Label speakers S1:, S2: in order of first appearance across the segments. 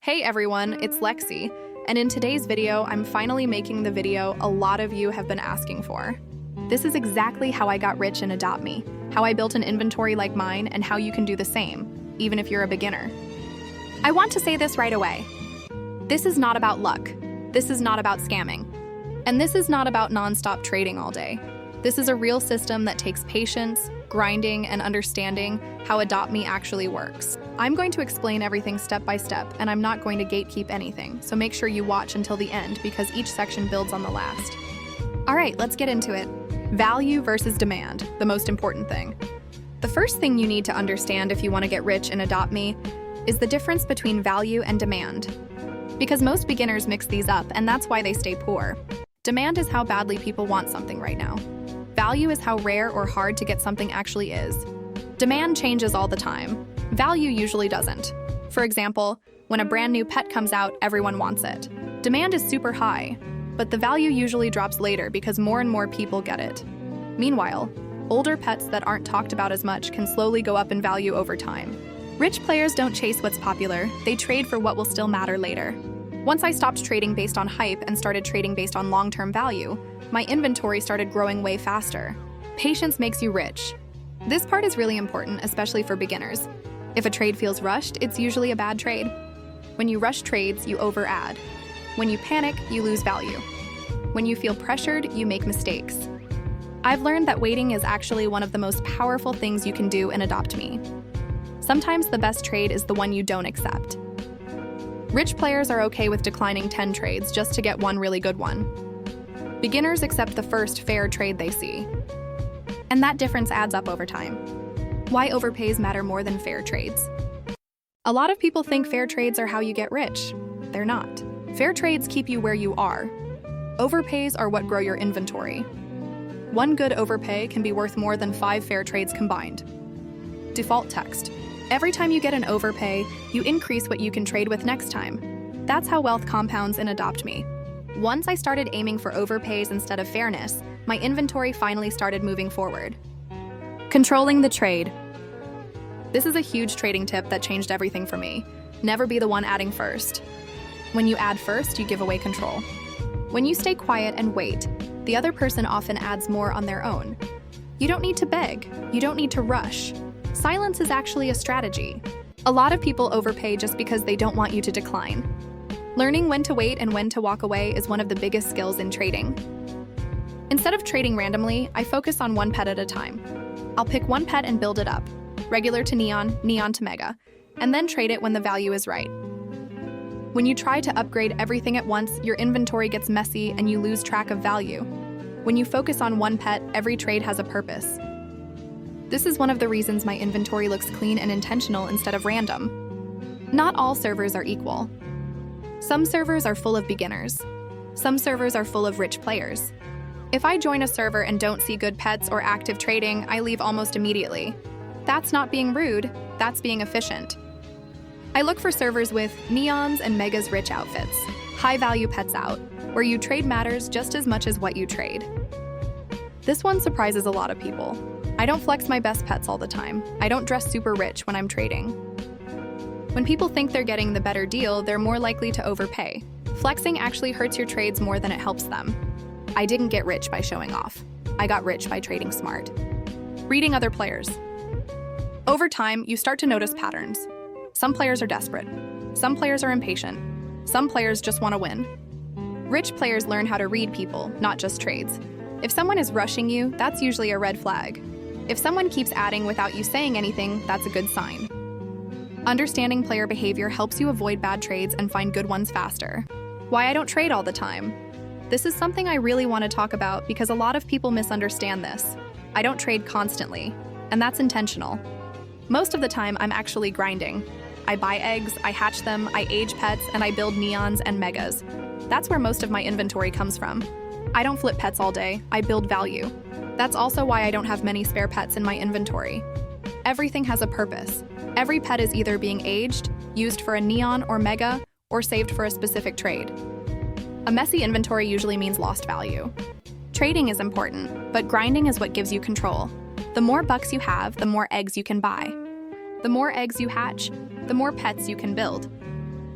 S1: Hey everyone, it's Lexi, and in today's video, I'm finally making the video a lot of you have been asking for. This is exactly how I got rich in Adopt Me, how I built an inventory like mine, and how you can do the same, even if you're a beginner. I want to say this right away. This is not about luck. This is not about scamming. And this is not about non-stop trading all day. This is a real system that takes patience, grinding, and understanding how Adopt Me actually works. I'm going to explain everything step by step, and I'm not going to gatekeep anything, so make sure you watch until the end because each section builds on the last. All right, let's get into it. Value versus demand, the most important thing. The first thing you need to understand if you want to get rich in Adopt Me is the difference between value and demand. Because most beginners mix these up, and that's why they stay poor. Demand is how badly people want something right now. Value is how rare or hard to get something actually is. Demand changes all the time. Value usually doesn't. For example, when a brand new pet comes out, everyone wants it. Demand is super high, but the value usually drops later because more and more people get it. Meanwhile, older pets that aren't talked about as much can slowly go up in value over time. Rich players don't chase what's popular, they trade for what will still matter later. Once I stopped trading based on hype and started trading based on long-term value, my inventory started growing way faster. Patience makes you rich. This part is really important, especially for beginners. If a trade feels rushed, it's usually a bad trade. When you rush trades, you over-add. When you panic, you lose value. When you feel pressured, you make mistakes. I've learned that waiting is actually one of the most powerful things you can do in Adopt Me. Sometimes the best trade is the one you don't accept. Rich players are okay with declining 10 trades just to get one really good one. Beginners accept the first fair trade they see. And that difference adds up over time. Why overpays matter more than fair trades? A lot of people think fair trades are how you get rich. They're not. Fair trades keep you where you are. Overpays are what grow your inventory. One good overpay can be worth more than 5 fair trades combined. Default text. Every time you get an overpay, you increase what you can trade with next time. That's how wealth compounds in Adopt Me. Once I started aiming for overpays instead of fairness, my inventory finally started moving forward. Controlling the trade. This is a huge trading tip that changed everything for me. Never be the one adding first. When you add first, you give away control. When you stay quiet and wait, the other person often adds more on their own. You don't need to beg. You don't need to rush. Silence is actually a strategy. A lot of people overpay just because they don't want you to decline. Learning when to wait and when to walk away is one of the biggest skills in trading. Instead of trading randomly, I focus on one pet at a time. I'll pick one pet and build it up, regular to neon, neon to mega, and then trade it when the value is right. When you try to upgrade everything at once, your inventory gets messy and you lose track of value. When you focus on one pet, every trade has a purpose. This is one of the reasons my inventory looks clean and intentional instead of random. Not all servers are equal. Some servers are full of beginners. Some servers are full of rich players. If I join a server and don't see good pets or active trading, I leave almost immediately. That's not being rude, that's being efficient. I look for servers with neons and megas rich outfits, high-value pets out, where you trade matters just as much as what you trade. This one surprises a lot of people. I don't flex my best pets all the time. I don't dress super rich when I'm trading. When people think they're getting the better deal, they're more likely to overpay. Flexing actually hurts your trades more than it helps them. I didn't get rich by showing off. I got rich by trading smart. Reading other players. Over time, you start to notice patterns. Some players are desperate. Some players are impatient. Some players just want to win. Rich players learn how to read people, not just trades. If someone is rushing you, that's usually a red flag. If someone keeps adding without you saying anything, that's a good sign. Understanding player behavior helps you avoid bad trades and find good ones faster. Why I don't trade all the time. This is something I really want to talk about because a lot of people misunderstand this. I don't trade constantly, and that's intentional. Most of the time, I'm actually grinding. I buy eggs, I hatch them, I age pets, and I build neons and megas. That's where most of my inventory comes from. I don't flip pets all day, I build value. That's also why I don't have many spare pets in my inventory. Everything has a purpose. Every pet is either being aged, used for a neon or mega, or saved for a specific trade. A messy inventory usually means lost value. Trading is important, but grinding is what gives you control. The more bucks you have, the more eggs you can buy. The more eggs you hatch, the more pets you can build.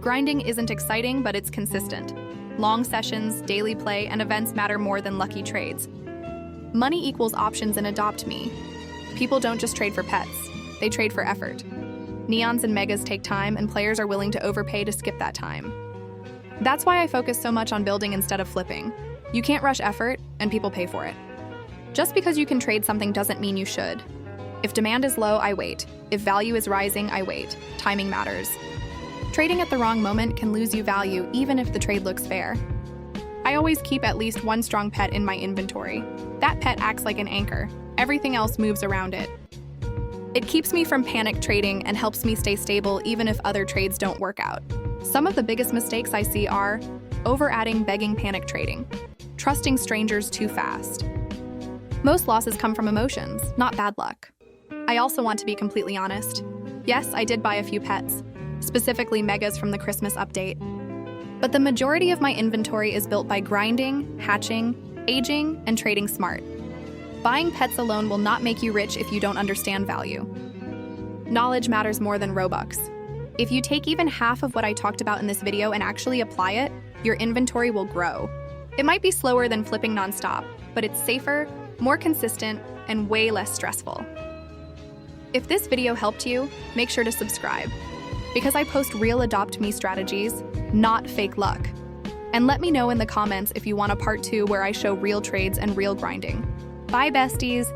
S1: Grinding isn't exciting, but it's consistent. Long sessions, daily play, and events matter more than lucky trades. Money equals options in Adopt Me. People don't just trade for pets, they trade for effort. Neons and megas take time, and players are willing to overpay to skip that time. That's why I focus so much on building instead of flipping. You can't rush effort, and people pay for it. Just because you can trade something doesn't mean you should. If demand is low, I wait. If value is rising, I wait. Timing matters. Trading at the wrong moment can lose you value even if the trade looks fair. I always keep at least one strong pet in my inventory. That pet acts like an anchor. Everything else moves around it. It keeps me from panic trading and helps me stay stable even if other trades don't work out. Some of the biggest mistakes I see are over-adding begging panic trading, trusting strangers too fast. Most losses come from emotions, not bad luck. I also want to be completely honest. Yes, I did buy a few pets, specifically megas from the Christmas update. But the majority of my inventory is built by grinding, hatching, aging, and trading smart. Buying pets alone will not make you rich if you don't understand value. Knowledge matters more than Robux. If you take even half of what I talked about in this video and actually apply it, your inventory will grow. It might be slower than flipping nonstop, but it's safer, more consistent, and way less stressful. If this video helped you, make sure to subscribe, because I post real Adopt Me strategies, not fake luck. And let me know in the comments if you want a part 2 where I show real trades and real grinding. Bye, besties!